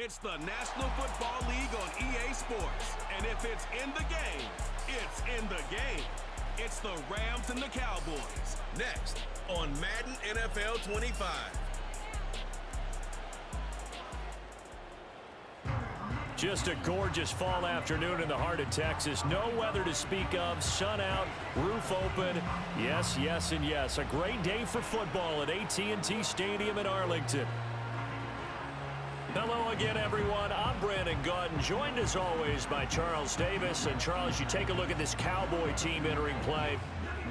It's the National Football League on EA Sports. And if it's in the game, it's in the game. It's the Rams and the Cowboys. Next on Madden NFL 25. Just a gorgeous fall afternoon in the heart of Texas. No weather to speak of. Sun out, roof open. Yes, yes, and yes. A great day for football at AT&T Stadium in Arlington. Hello again, everyone. I'm Brandon Gautin, joined as always by Charles Davis. And Charles, you take a look at this Cowboy team entering play.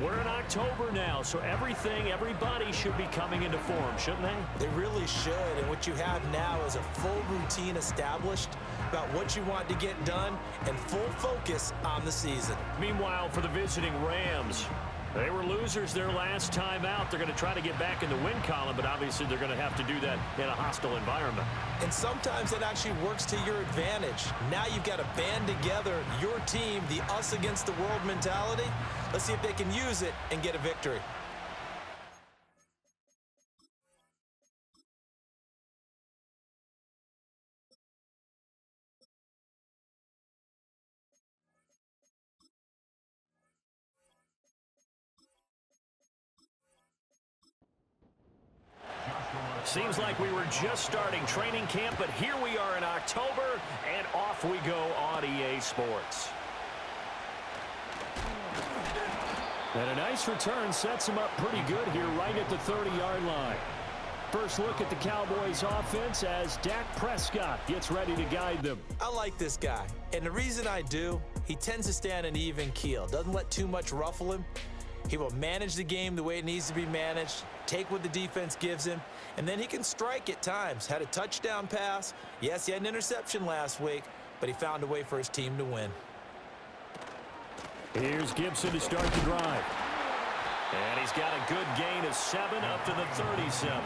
We're in October now, so everybody should be coming into form, shouldn't they? They really should, and what you have now is a full routine established about what you want to get done and full focus on the season. Meanwhile, for the visiting Rams, they were losers their last time out. They're going to try to get back in the win column, but obviously they're going to have to do that in a hostile environment. And sometimes that actually works to your advantage. Now you've got to band together your team, the us against the world mentality. Let's see if they can use it and get a victory. Seems like we were just starting training camp, but here we are in October, and off we go on EA Sports. And a nice return sets him up pretty good here right at the 30-yard line. First look at the Cowboys offense as Dak Prescott gets ready to guide them. I like this guy, and the reason I do, he tends to stay on an even keel, doesn't let too much ruffle him. He will manage the game the way it needs to be managed, take what the defense gives him, and then he can strike at times. Had a touchdown pass. Yes, he had an interception last week, but he found a way for his team to win. Here's Gibson to start the drive. And he's got a good gain of 7 up to the 37.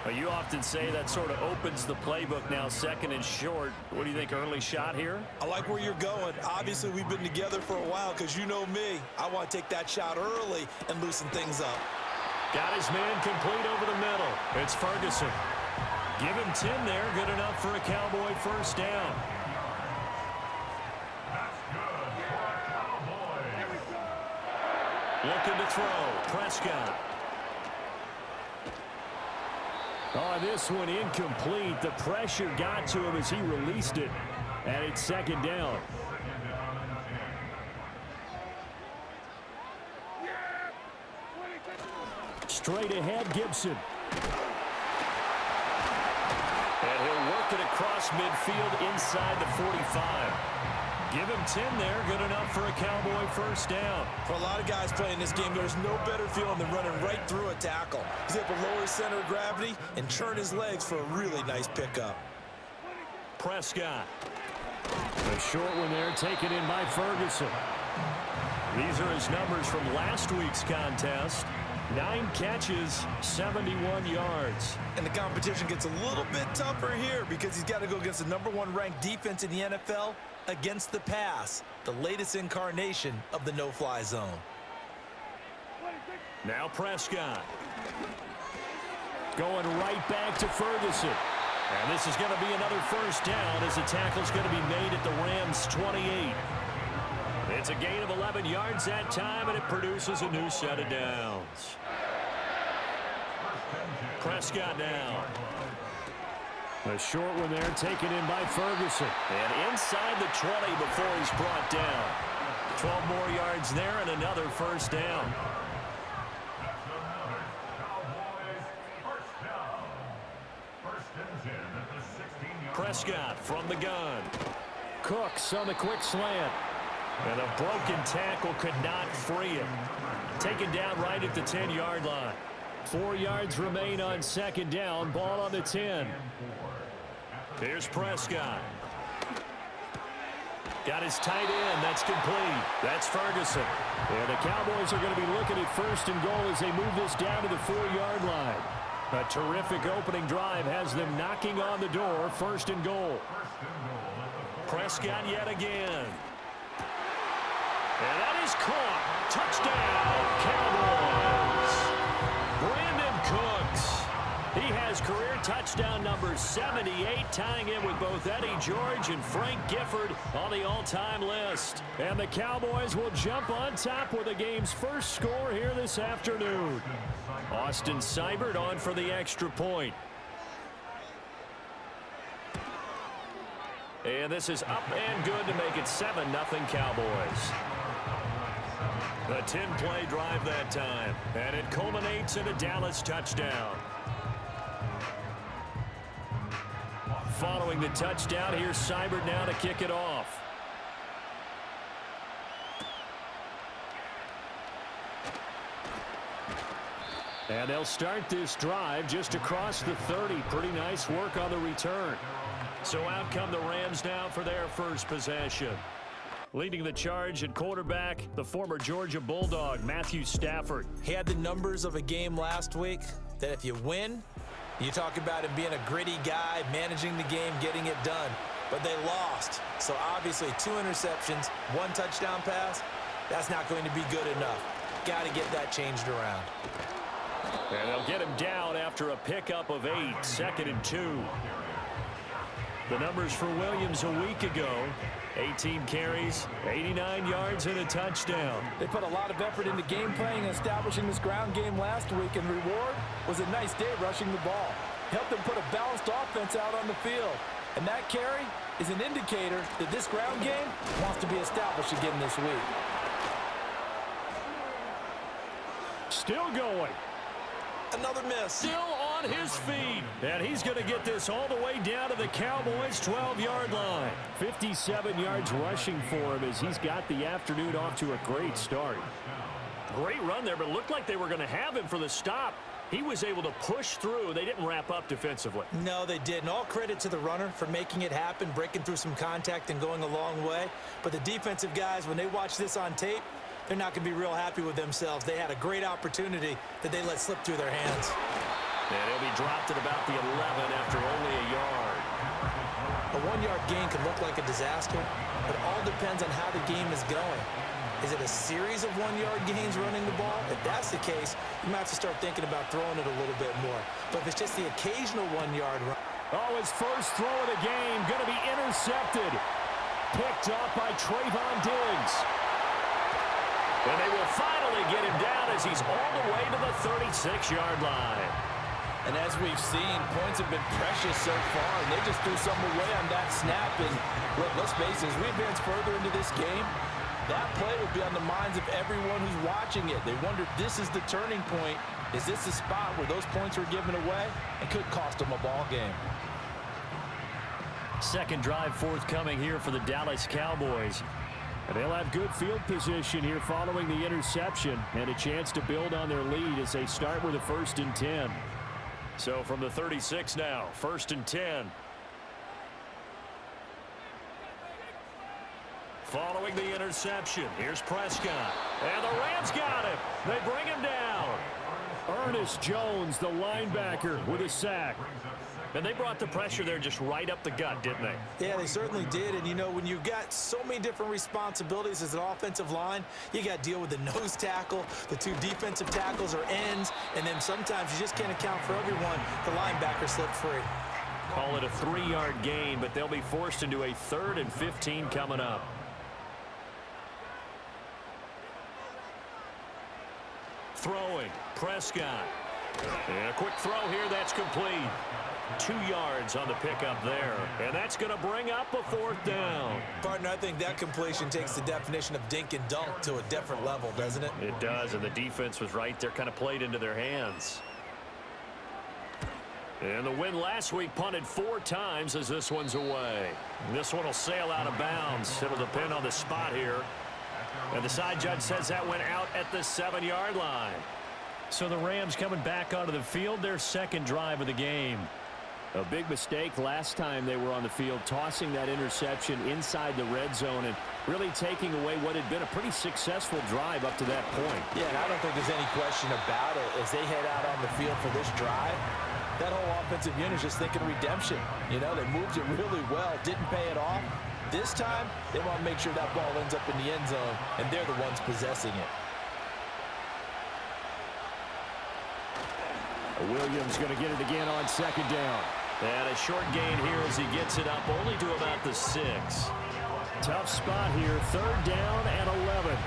Well, you often say that sort of opens the playbook now, second and short. What do you think, early shot here? I like where you're going. Obviously, we've been together for a while because you know me. I want to take that shot early and loosen things up. Got his man complete over the middle. It's Ferguson. Give him 10 there. Good enough for a Cowboy first down. That's good for a Cowboy. Looking to throw. Prescott. Oh, this one incomplete. The pressure got to him as he released it. And it's second down. Straight ahead, Gibson. And he'll work it across midfield inside the 45. Give him 10 there. Good enough for a Cowboy first down. For a lot of guys playing this game, there's no better feeling than running right through a tackle. He's able to lower his center of gravity and turn his legs for a really nice pickup. Prescott. A short one there taken in by Ferguson. These are his numbers from last week's contest. 9 catches, 71 yards. And the competition gets a little bit tougher here because he's got to go against the #1 ranked defense in the NFL against the pass, the latest incarnation of the no-fly zone. Now Prescott. Going right back to Ferguson. And this is going to be another first down as the tackle's going to be made at the Rams' 28. It's a gain of 11 yards that time, and it produces a new set of downs. Prescott now. A short one there taken in by Ferguson. And inside the 20 before he's brought down. 12 more yards there and another first down. Prescott from the gun. Cooks on the quick slant. And a broken tackle could not free him. Taken down right at the 10-yard line. 4 yards remain on second down. Ball on the 10. Here's Prescott. Got his tight end. That's complete. That's Ferguson. And the Cowboys are going to be looking at first and goal as they move this down to the 4-yard line. A terrific opening drive has them knocking on the door. First and goal. Prescott yet again. And that is caught. Touchdown, Cowboys. Brandon Cooks He has career touchdown number 78, tying in with both Eddie George and Frank Gifford on the all-time list. And the Cowboys will jump on top with the game's first score here this afternoon. Austin Seibert on for the extra point. And this is up and good to make it 7-0 Cowboys. A 10-play drive that time, and it culminates in a Dallas touchdown. Following the touchdown, here's Seibert now to kick it off. And they'll start this drive just across the 30. Pretty nice work on the return. So out come the Rams now for their first possession. Leading the charge at quarterback, the former Georgia Bulldog, Matthew Stafford. He had the numbers of a game last week that if you win, you talk about him being a gritty guy, managing the game, getting it done. But they lost. So obviously 2 interceptions, 1 touchdown pass, that's not going to be good enough. Got to get that changed around. And they'll get him down after a pickup of 8, 2nd and 2. The numbers for Williams a week ago, 18 carries, 89 yards, and a touchdown. They put a lot of effort into game planning and establishing this ground game last week, and reward was a nice day rushing the ball. Helped them put a balanced offense out on the field. And that carry is an indicator that this ground game wants to be established again this week. Still going. Another miss. Still on his feet. And he's going to get this all the way down to the Cowboys' 12-yard line. 57 yards rushing for him as he's got the afternoon off to a great start. Great run there, but it looked like they were going to have him for the stop. He was able to push through. They didn't wrap up defensively. No, they didn't. All credit to the runner for making it happen, breaking through some contact and going a long way. But the defensive guys, when they watch this on tape, they're not going to be real happy with themselves. They had a great opportunity that they let slip through their hands. And he'll be dropped at about the 11 after only a yard. A 1-yard gain can look like a disaster, but it all depends on how the game is going. Is it a series of 1-yard gains running the ball? If that's the case, you might have to start thinking about throwing it a little bit more. But if it's just the occasional 1-yard run. Oh, his first throw of the game going to be intercepted. Picked off by Trayvon Diggs. And they will finally get him down as he's all the way to the 36-yard line. And as we've seen, points have been precious so far, and they just threw something away on that snap. And look, let's face it, as we advance further into this game, that play will be on the minds of everyone who's watching it. They wonder if this is the turning point. Is this the spot where those points were given away and could cost them a ball game? Second drive forthcoming here for the Dallas Cowboys. And they'll have good field position here following the interception and a chance to build on their lead as they start with a 1st and 10. So from the 36 now, 1st and 10. Following the interception, here's Prescott. And the Rams got him. They bring him down. Ernest Jones, the linebacker, with a sack. And they brought the pressure there just right up the gut, didn't they? Yeah, they certainly did. And, you know, when you've got so many different responsibilities as an offensive line, you got to deal with the nose tackle, the 2 defensive tackles or ends, and then sometimes you just can't account for everyone. The linebacker slipped free. Call it a 3-yard gain, but they'll be forced into a 3rd and 15 coming up. Throwing, Prescott. And a quick throw here, that's complete. 2 yards on the pickup there. And that's going to bring up a 4th down. Partner, I think that completion takes the definition of dink and dunk to a different level, doesn't it? It does, and the defense was right there, kind of played into their hands. And the win last week punted 4 times as this one's away. And this one will sail out of bounds. It'll depend on the spot here. And the side judge says that went out at the 7-yard line. So the Rams coming back onto the field, their 2nd drive of the game. A big mistake last time they were on the field, tossing that interception inside the red zone and really taking away what had been a pretty successful drive up to that point. Yeah, and I don't think there's any question about it. As they head out on the field for this drive, that whole offensive unit is just thinking redemption. You know, they moved it really well, didn't pay it off. This time, they want to make sure that ball ends up in the end zone, and they're the ones possessing it. Williams going to get it again on second down. And a short gain here as he gets it up only to about the 6. Tough spot here, third down and 11.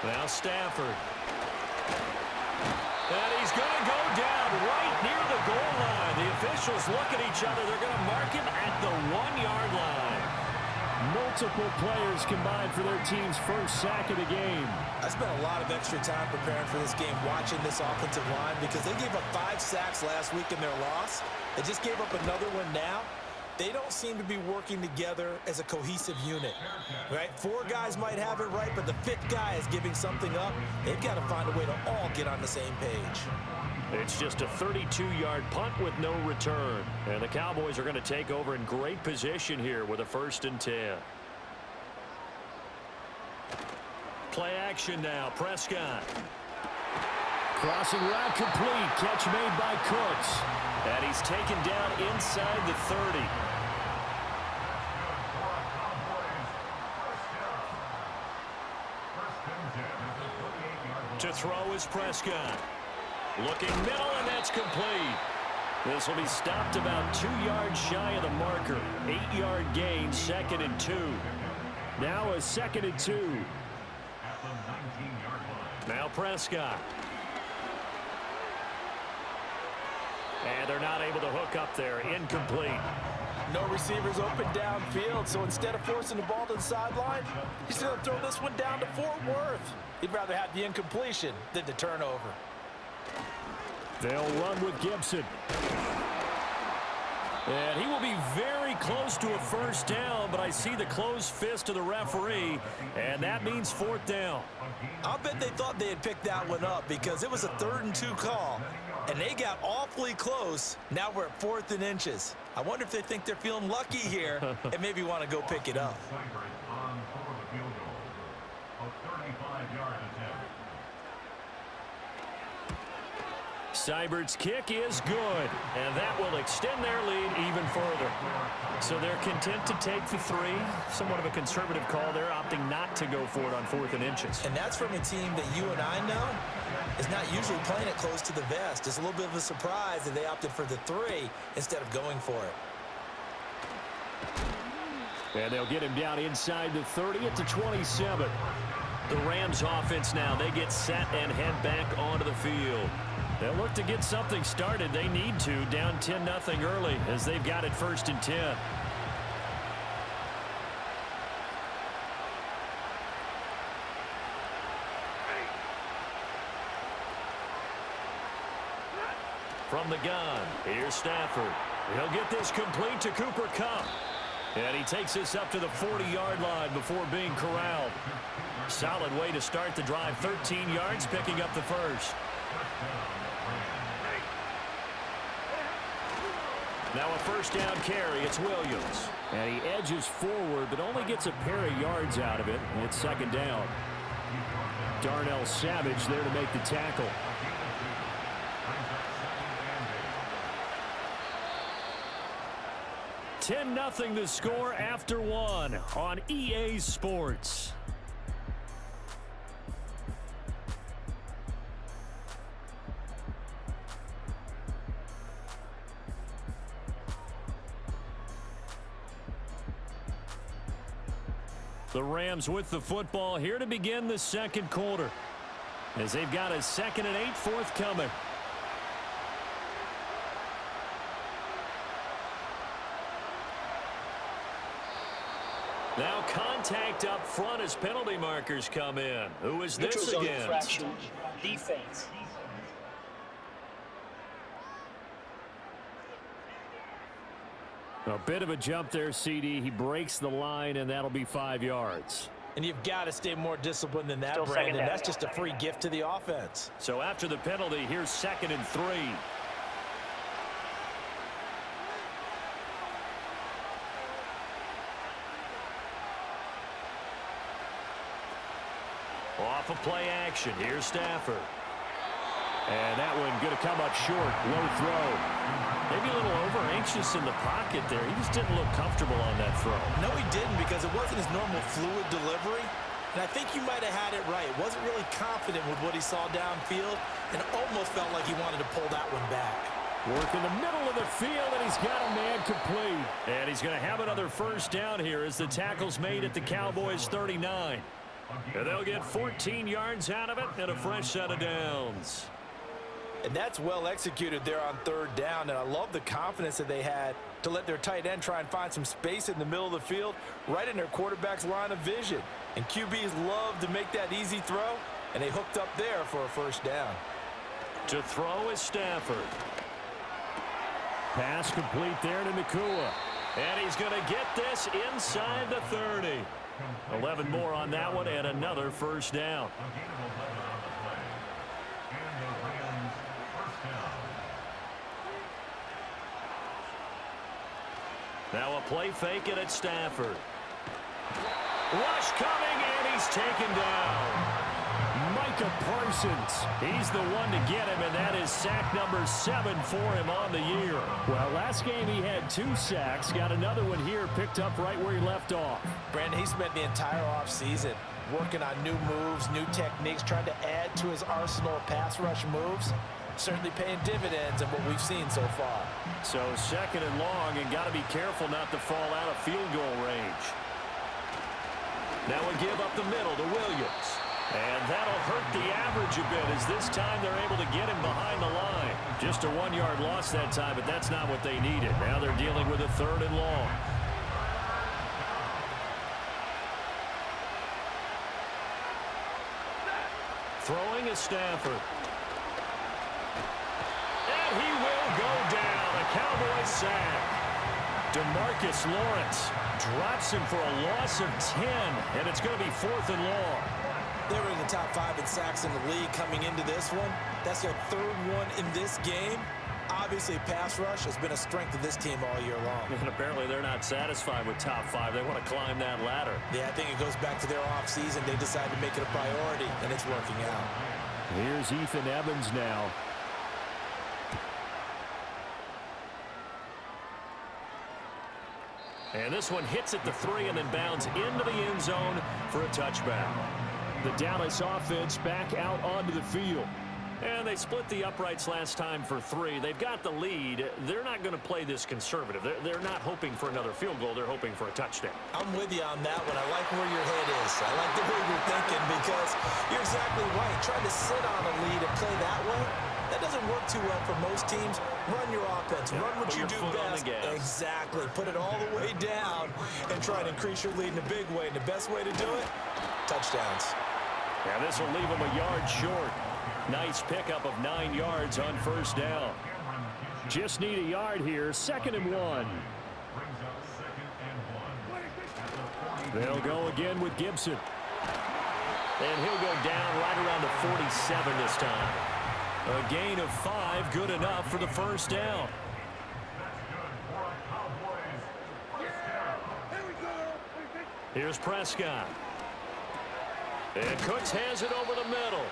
Now Stafford. And he's going to go down right near the goal line. The officials look at each other. They're going to mark him at the 1-yard line. Multiple players combined for their team's first sack of the game. I spent a lot of extra time preparing for this game watching this offensive line because they gave up 5 sacks last week in their loss. They just gave up another one now. They don't seem to be working together as a cohesive unit, right? 4 guys might have it right, but the 5th guy is giving something up. They've got to find a way to all get on the same page. It's just a 32-yard punt with no return. And the Cowboys are going to take over in great position here with a 1st and 10. Play action now. Prescott. Crossing route complete. Catch made by Cooks. And he's taken down inside the 30. To throw is Prescott. Looking middle, and that's complete. This will be stopped about 2 yards shy of the marker. 8-yard gain, 2nd and 2. Now a 2nd and 2. Now Prescott. And they're not able to hook up there. Incomplete. No receivers open downfield, so instead of forcing the ball to the sideline, he's going to throw this one down to Fort Worth. He'd rather have the incompletion than the turnover. They'll run with Gibson. And he will be very close to a 1st down, but I see the closed fist of the referee, and that means 4th down. I'll bet they thought they had picked that one up because it was a 3rd and 2 call, and they got awfully close. Now we're at 4th and inches. I wonder if they think they're feeling lucky here and maybe want to go pick it up. Seibert's kick is good, and that will extend their lead even further. So they're content to take the 3. Somewhat of a conservative call there, opting not to go for it on 4th and inches. And that's from a team that you and I know is not usually playing it close to the vest. It's a little bit of a surprise that they opted for the 3 instead of going for it. And they'll get him down inside the 30 at the 27. The Rams offense now, they get set and head back onto the field. They'll look to get something started. They need to, down 10-0 early as they've got it 1st and 10. From the gun, here's Stafford. He'll get this complete to Cooper Kupp. And he takes this up to the 40-yard line before being corralled. Solid way to start the drive. 13 yards, picking up the 1st. Now a 1st down carry. It's Williams. And he edges forward, but only gets a pair of yards out of it. And it's 2nd down. Darnell Savage there to make the tackle. $10-0 the score after 1 on EA Sports. The Rams with the football here to begin the 2nd quarter, as they've got a 2nd and 8 forthcoming. Now contact up front as penalty markers come in. Who is this against? Defense. A bit of a jump there, CD. He breaks the line, and that'll be 5 yards. And you've got to stay more disciplined than that, Still Brandon. second down. That's just a free gift to the offense. So after the penalty, here's 2nd and 3. Off of play action, here's Stafford. And that one going to come up short. Low throw. Maybe a little over-anxious in the pocket there. He just didn't look comfortable on that throw. No, he didn't, because it wasn't his normal fluid delivery. And I think you might have had it right. Wasn't really confident with what he saw downfield and almost felt like he wanted to pull that one back. Work in the middle of the field, and he's got a man complete. And he's going to have another first down here as the tackle's made at the Cowboys' 39. And they'll get 14 yards out of it and a fresh set of downs. And that's well executed there on third down, and I love the confidence that they had to let their tight end try and find some space in the middle of the field, right in their quarterback's line of vision. And QBs love to make that easy throw, and they hooked up there for a first down. To throw is Stafford. Pass complete there to Nakua. And he's going to get this inside the 30. 11 more on that one and another first down. Now a play fake and it's Stafford. Rush coming and he's taken down. Micah Parsons. He's the one to get him, and that is sack number 7 for him on the year. Well, last game he had 2 sacks. Got another one here picked up right where he left off. Brandon, he spent the entire offseason working on new moves, new techniques, trying to add to his arsenal of pass rush moves. Certainly paying dividends in what we've seen so far. So second and long, and got to be careful not to fall out of field goal range. Now we give up the middle to Williams. And that'll hurt the average a bit as this time they're able to get him behind the line. Just a 1-yard loss that time, but that's not what they needed. Now they're dealing with a third and long. Throwing is Stafford. And he will go down. A Cowboys sack. DeMarcus Lawrence drops him for a loss of 10, and it's going to be 4th and long. They were in the top 5 in sacks in the league coming into this one. That's their 3rd one in this game. Obviously, pass rush has been a strength of this team all year long. And apparently they're not satisfied with top 5. They want to climb that ladder. Yeah, I think it goes back to their offseason. They decided to make it a priority, and it's working out. Here's Ethan Evans now. And this one hits at the 3 and then bounds into the end zone for a touchback. The Dallas offense back out onto the field. And they split the uprights last time for 3. They've got the lead. They're not going to play this conservative. They're not hoping for another field goal. They're hoping for a touchdown. I'm with you on that one. I like where your head is. I like the way you're thinking because you're exactly right. Trying to sit on a lead and play that way, that doesn't work too well for most teams. Run your offense. Run what you do best. Exactly. Put it all the way down and try and increase your lead in a big way. And the best way to do it, touchdowns. Now this will leave them a yard short. Nice pickup of 9 yards on first down. Just need a yard here. 2nd and 1. They'll go again with Gibson. And he'll go down right around the 47 this time. A gain of 5, good enough for the first down. Here's Prescott. And Cooks has it over the middle.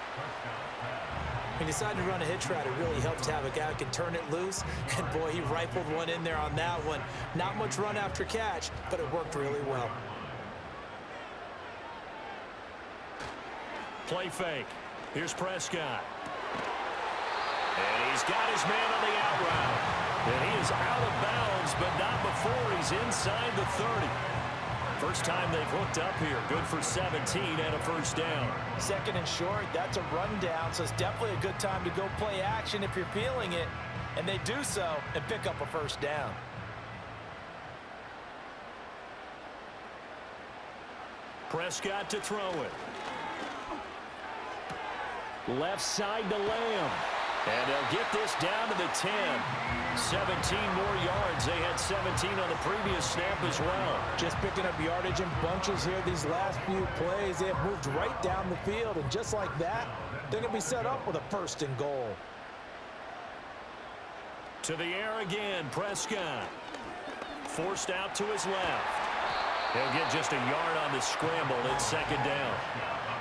He decided to run a hitch route. It really helps to have a guy who can turn it loose. And, boy, he rifled one in there on that one. Not much run after catch, but it worked really well. Play fake. Here's Prescott. And he's got his man on the out route. And he is out of bounds, but not before he's inside the 30. First time they've hooked up here. Good for 17 and a first down. 2nd and short, that's a rundown, so it's definitely a good time to go play action if you're feeling it. And they do so and pick up a first down. Prescott to throw it. Left side to Lamb. And they'll get this down to the 10. 17 more yards. They had 17 on the previous snap as well. Just picking up yardage in bunches here these last few plays. They have moved right down the field, and just like that, they're going to be set up with a 1st and goal. To the air again, Prescott. Forced out to his left. He'll get just a yard on the scramble. It's 2nd down.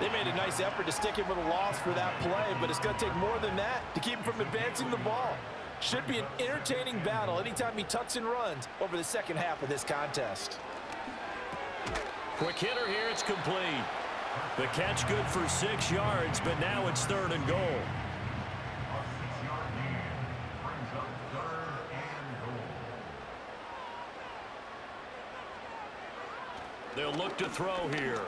They made a nice effort to stick him with a loss for that play, but it's going to take more than that to keep him from advancing the ball. Should be an entertaining battle anytime he tucks and runs over the second half of this contest. Quick hitter here, it's complete. The catch good for 6 yards, but now it's 3rd and goal. A 6-yard gain brings up 3rd and goal. They'll look to throw here.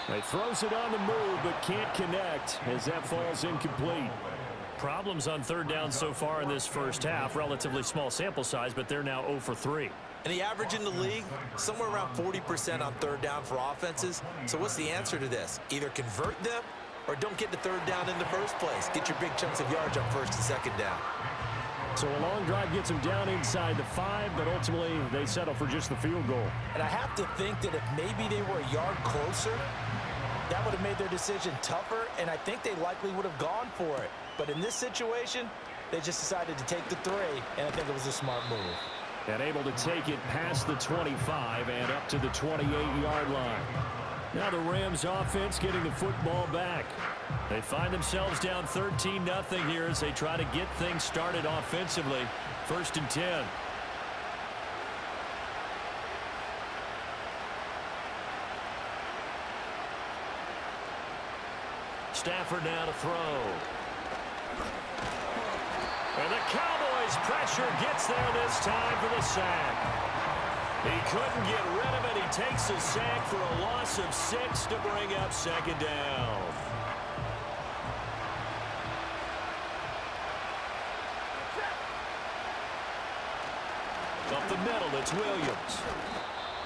He throws it on the move, but can't connect as that falls incomplete. Problems on 3rd down so far in this first half. Relatively small sample size, but they're now 0 for 3. And the average in the league, somewhere around 40% on 3rd down for offenses. So what's the answer to this? Either convert them or don't get to 3rd down in the first place. Get your big chunks of yards on 1st and 2nd down. So a long drive gets them down inside the 5, but ultimately they settle for just the field goal. And I have to think that if maybe they were a yard closer, that would have made their decision tougher, and I think they likely would have gone for it. But in this situation, they just decided to take the 3, and I think it was a smart move. And able to take it past the 25 and up to the 28-yard line. Now the Rams offense getting the football back. They find themselves down 13-0 here as they try to get things started offensively. 1st and 10. Stafford now to throw. And the Cowboys pressure gets there this time for the sack. He couldn't get rid of it. He takes a sack for a loss of 6 to bring up 2nd down. Up the middle, it's Williams.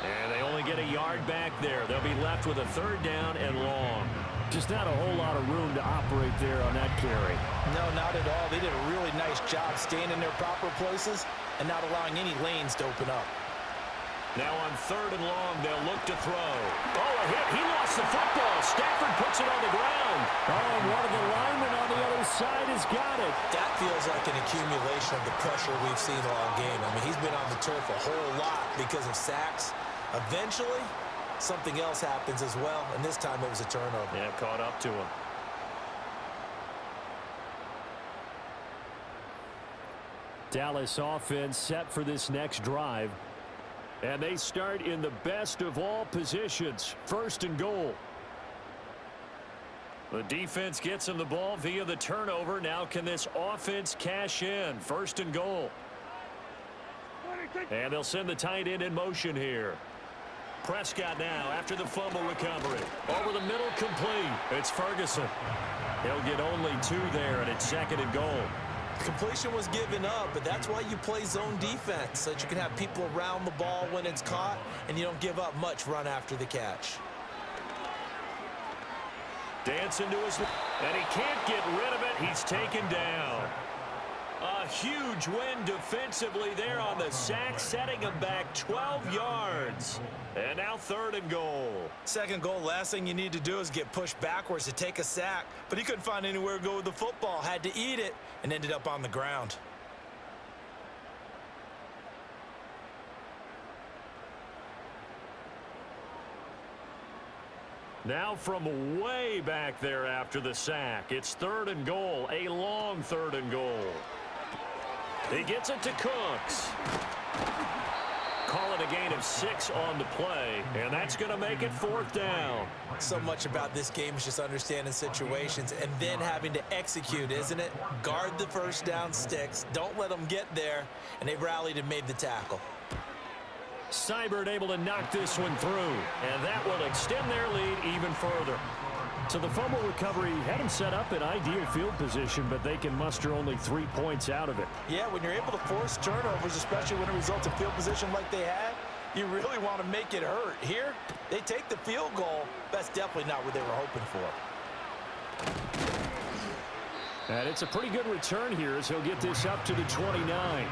And they only get a yard back there. They'll be left with a 3rd down and long. Just not a whole lot of room to operate there on that carry. No, not at all. They did a really nice job staying in their proper places and not allowing any lanes to open up. Now on 3rd and long, they'll look to throw. Oh, a hit. He lost the football. Stafford puts it on the ground. Oh, and one of the linemen on the other side has got it. That feels like an accumulation of the pressure we've seen all game. I mean, he's been on the turf a whole lot because of sacks. Eventually, something else happens as well, and this time it was a turnover. Yeah, caught up to him. Dallas offense set for this next drive. And they start in the best of all positions. 1st and goal. The defense gets him the ball via the turnover. Now can this offense cash in? 1st and goal. And they'll send the tight end in motion here. Prescott now after the fumble recovery. Over the middle, complete. It's Ferguson. He'll get only 2 there, and it's 2nd and goal. Completion was given up, but that's why you play zone defense, so that you can have people around the ball when it's caught, and you don't give up much run after the catch. Dancing to his... And he can't get rid of it. He's taken down. A huge win defensively there on the sack, setting him back 12 yards. And now 3rd and goal. 2nd goal, last thing you need to do is get pushed backwards to take a sack. But he couldn't find anywhere to go with the football, had to eat it, and ended up on the ground. Now from way back there after the sack, it's 3rd and goal, a long 3rd and goal. He gets it to Cooks. Call it a gain of 6 on the play, and that's going to make it 4th down. So much about this game is just understanding situations and then having to execute, isn't it? Guard the 1st down sticks. Don't let them get there, and they rallied and made the tackle. Seibert able to knock this one through, and that will extend their lead even further. So the fumble recovery had them set up in ideal field position, but they can muster only 3 points out of it. Yeah, when you're able to force turnovers, especially when it results in field position like they had, you really want to make it hurt. Here, they take the field goal. That's definitely not what they were hoping for. And it's a pretty good return here as he'll get this up to the 29.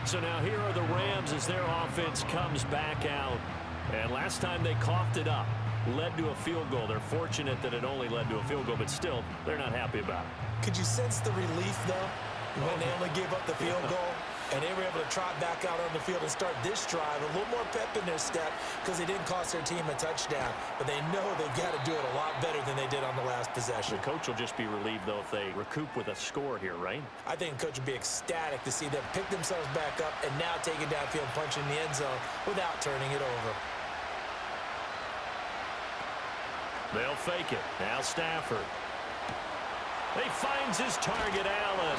So now here are the Rams as their offense comes back out. And last time they coughed it up, led to a field goal. They're fortunate that it only led to a field goal, but still, they're not happy about it. Could you sense the relief, though, when they only gave up the field goal? And they were able to trot back out on the field and start this drive. A little more pep in their step because they didn't cost their team a touchdown. But they know they've got to do it a lot better than they did on the last possession. The coach will just be relieved, though, if they recoup with a score here, right? I think the coach would be ecstatic to see them pick themselves back up and now take it downfield, punch in the end zone without turning it over. They'll fake it. Now Stafford. He finds his target, Allen.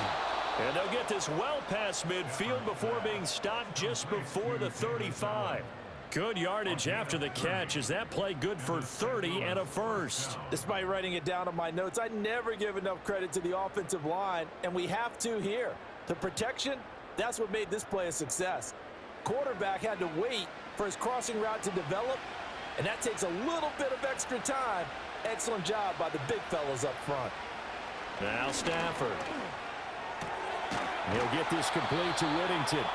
And they'll get this well past midfield before being stopped just before the 35. Good yardage after the catch. Is that play good for 30 and a first? Despite writing it down on my notes, I never give enough credit to the offensive line, and we have to here. The protection, that's what made this play a success. Quarterback had to wait for his crossing route to develop, and that takes a little bit of extra time. Excellent job by the big fellas up front. Now Stafford. He'll get this complete to Whittington.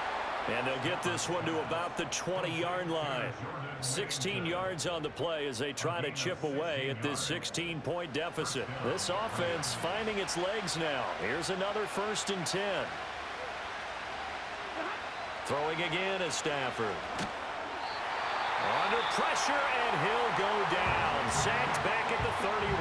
And they'll get this one to about the 20-yard line. 16 yards on the play as they try to chip away at this 16-point deficit. This offense finding its legs now. Here's another 1st and 10. Throwing again is Stafford. Under pressure, and he'll go down. Sacked back at the 31.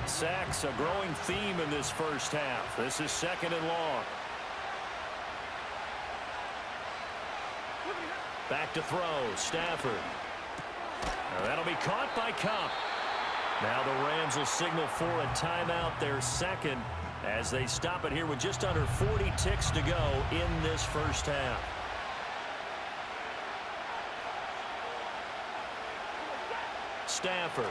Sacks, a growing theme in this first half. This is 2nd and long. Back to throw, Stafford. Now that'll be caught by Cup. Now the Rams will signal for a timeout, their second, as they stop it here with just under 40 ticks to go in this first half. Stafford.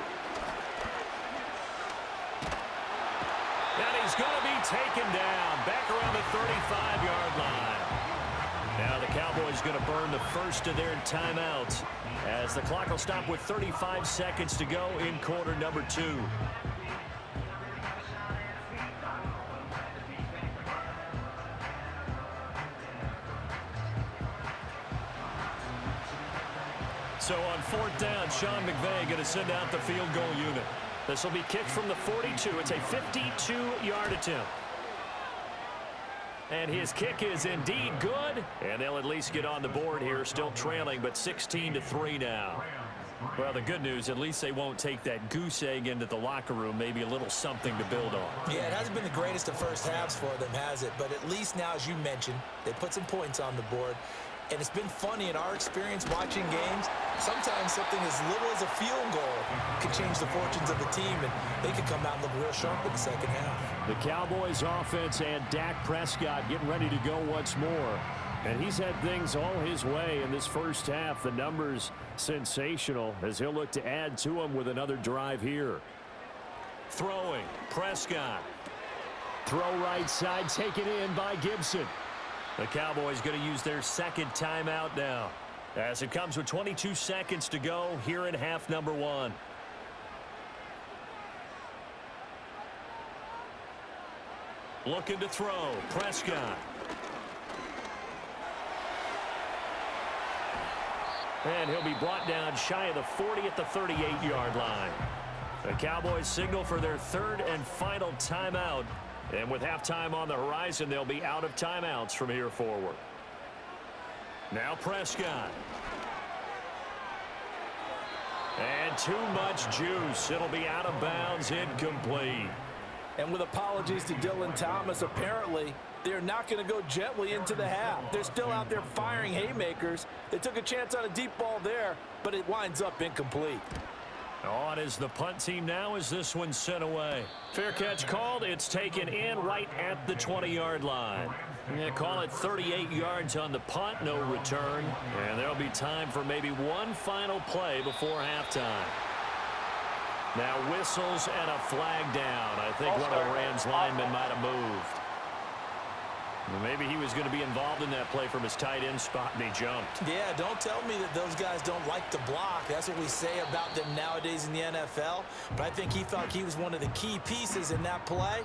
And he's going to be taken down back around the 35-yard line. Now the Cowboys going to burn the first of their timeouts as the clock will stop with 35 seconds to go in quarter number 2. So on 4th down, Sean McVay going to send out the field goal unit. This will be kicked from the 42. It's a 52-yard attempt. And his kick is indeed good. And they'll at least get on the board here, still trailing, but 16-3 now. Well, the good news, at least they won't take that goose egg into the locker room. Maybe a little something to build on. Yeah, it hasn't been the greatest of first halves for them, has it? But at least now, as you mentioned, they put some points on the board. And it's been funny in our experience watching games. Sometimes something as little as a field goal could change the fortunes of the team, and they could come out and look real sharp in the second half. The Cowboys offense and Dak Prescott getting ready to go once more. And he's had things all his way in this first half. The numbers sensational as he'll look to add to them with another drive here. Throwing, Prescott. Throw right side, taken in by Gibson. The Cowboys going to use their second timeout now, as it comes with 22 seconds to go here in half number 1. Looking to throw, Prescott. And he'll be brought down shy of the 40 at the 38-yard line. The Cowboys signal for their 3rd and final timeout. And with halftime on the horizon, they'll be out of timeouts from here forward. Now Prescott. And too much juice. It'll be out of bounds, incomplete. And with apologies to Dylan Thomas, apparently they're not going to go gently into the half. They're still out there firing haymakers. They took a chance on a deep ball there, but it winds up incomplete. On is the punt team now as this one's sent away. Fair catch called. It's taken in right at the 20-yard line. Yeah, call it 38 yards on the punt, no return. And there'll be time for maybe one final play before halftime. Now whistles and a flag down. I think one of the Rams linemen might have moved. Maybe he was going to be involved in that play from his tight end spot, and he jumped. Yeah, don't tell me that those guys don't like to block. That's what we say about them nowadays in the NFL. But I think he thought he was one of the key pieces in that play.